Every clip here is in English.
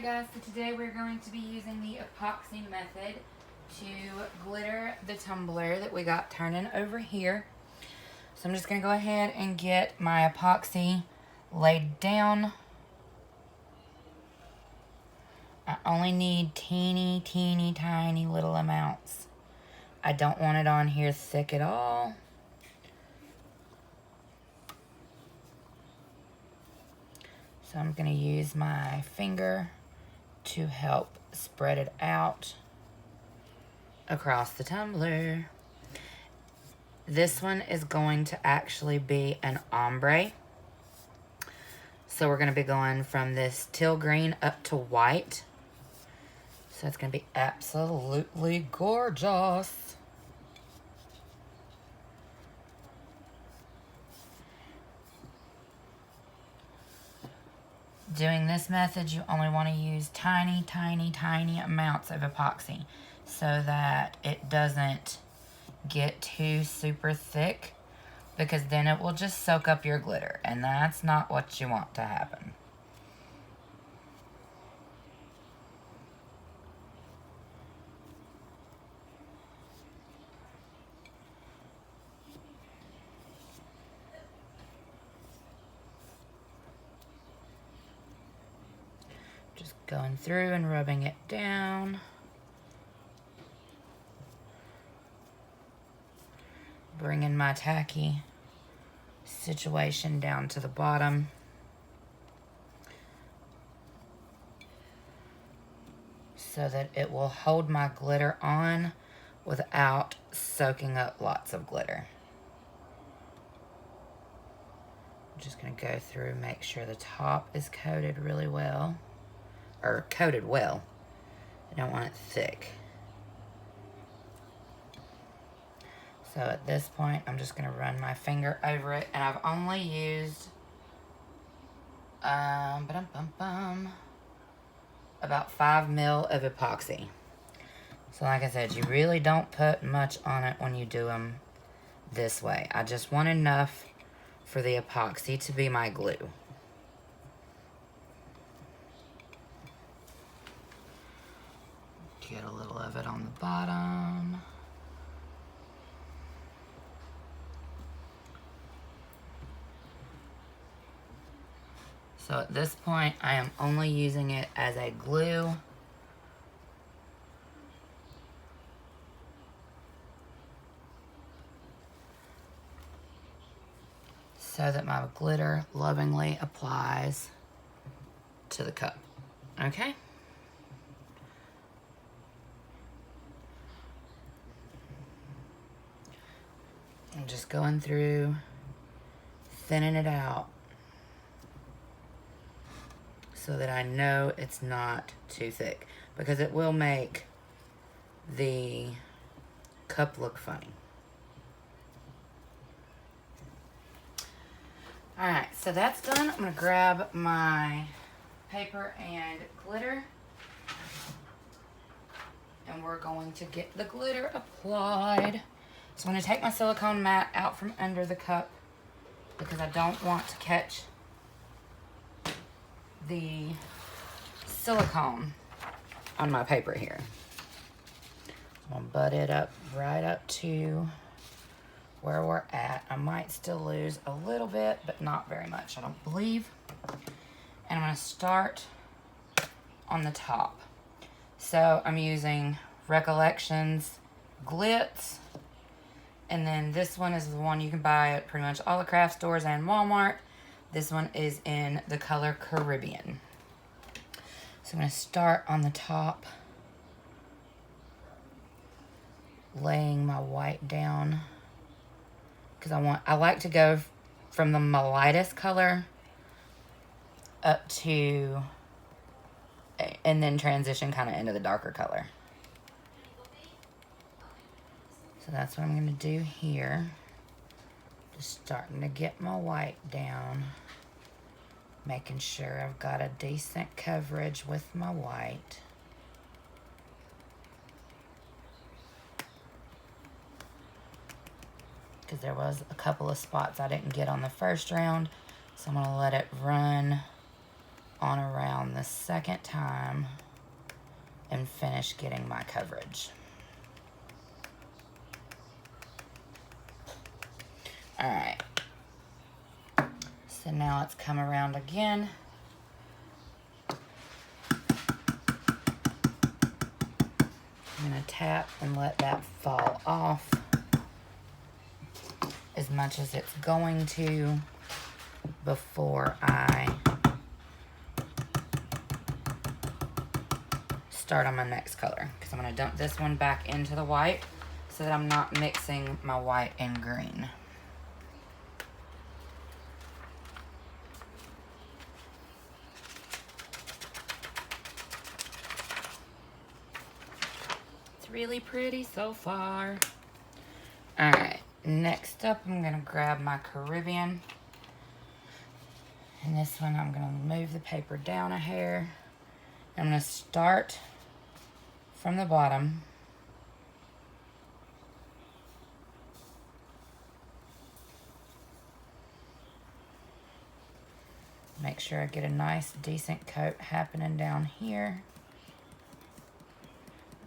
guys, so today we're going to be using the epoxy method to glitter the tumbler that we got turning over here. So I'm just going to go ahead and get my epoxy laid down. I only need teeny tiny little amounts. I don't want it on here thick at all. So I'm going to use my finger to help spread it out across the tumbler. This one is going to actually be an ombre. So we're going to be going from this teal green up to white. So it's going to be absolutely gorgeous. Doing this method, you only want to use tiny amounts of epoxy so that it doesn't get too super thick, because then it will just soak up your glitter, and that's not what you want to happen. Just going through and rubbing it down. Bringing my tacky situation down to the bottom. So that it will hold my glitter on without soaking up lots of glitter. I'm just going to go through, make sure the top is coated really well. Or coated well. I don't want it thick. So at this point, I'm just going to run my finger over it. And I've only used about 5 mil of epoxy. So like I said, you really don't put much on it when you do them this way. I just want enough for the epoxy to be my glue. Get a little of it on the bottom. So at this point, I am only using it as a glue. So that my glitter lovingly applies to the cup. Okay? I'm just going through, thinning it out so that I know it's not too thick, because it will make the cup look funny. Alright, so that's done. I'm going to grab my paper and glitter, and we're going to get the glitter applied. So I'm going to take my silicone mat out from under the cup because I don't want to catch the silicone on my paper here. I'm going to butt it up right up to where we're at. I might still lose a little bit, but not very much, I don't believe. And I'm going to start on the top. So I'm using Recollections Glitz. And then this one is the one you can buy at pretty much all the craft stores and Walmart. This one is in the color Caribbean. So I'm going to start on the top, laying my white down, because I like to go from my lightest color up to, and then transition kind of into the darker color. So that's what I'm going to do here. Just starting to get my white down. Making sure I've got a decent coverage with my white. Because there was a couple of spots I didn't get on the first round. So I'm going to let it run on around the second time and finish getting my coverage. All right. So now it's come around again. I'm gonna tap and let that fall off as much as it's going to before I start on my next color, because I'm gonna dump this one back into the white so that I'm not mixing my white and green. It's really pretty so far. All right, next up I'm gonna grab my Caribbean. And this one I'm gonna move the paper down a hair. I'm gonna start from the bottom. Make sure I get a nice decent coat happening down here.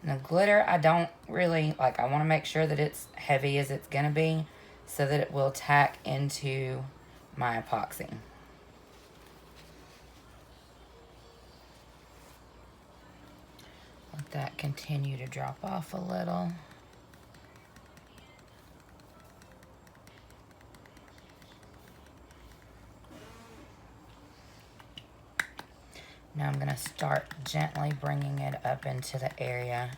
And the glitter, I don't really, like, I wanna make sure that it's heavy as it's gonna be so that it will tack into my epoxy. Let that continue to drop off a little. Now I'm going to start gently bringing it up into the area.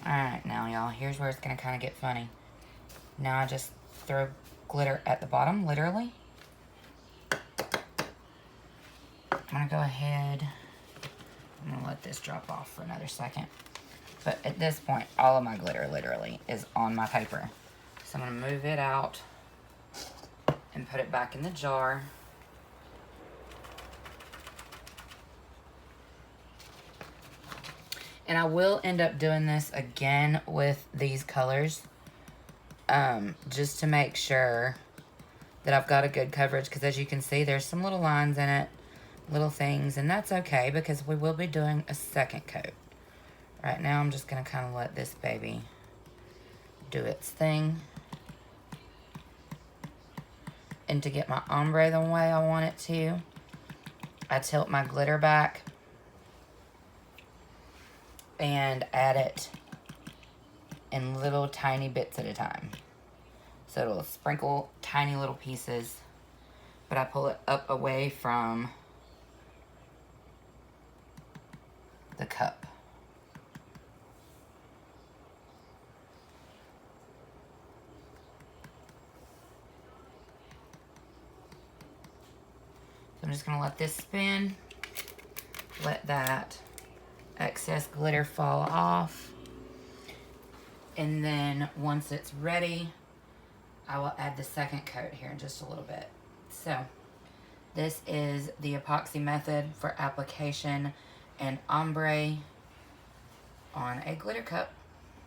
Alright, now y'all, here's where it's going to kind of get funny. Now I just throw glitter at the bottom, literally. I'm going to go ahead, I'm going to let this drop off for another second. But at this point, all of my glitter literally is on my paper. So I'm going to move it out and put it back in the jar. And I will end up doing this again with these colors, just to make sure that I've got a good coverage, because as you can see, there's some little lines in it, little things, and that's okay because we will be doing a second coat. Right now, I'm just gonna kind of let this baby do its thing. And to get my ombre the way I want it to, I tilt my glitter back and add it in little tiny bits at a time. So it'll sprinkle tiny little pieces, but I pull it up away from the cup. So I'm just gonna let this spin, let that excess glitter fall off, and then once it's ready, I will add the second coat here in just a little bit. So this is the epoxy method for application and ombre on a glitter cup.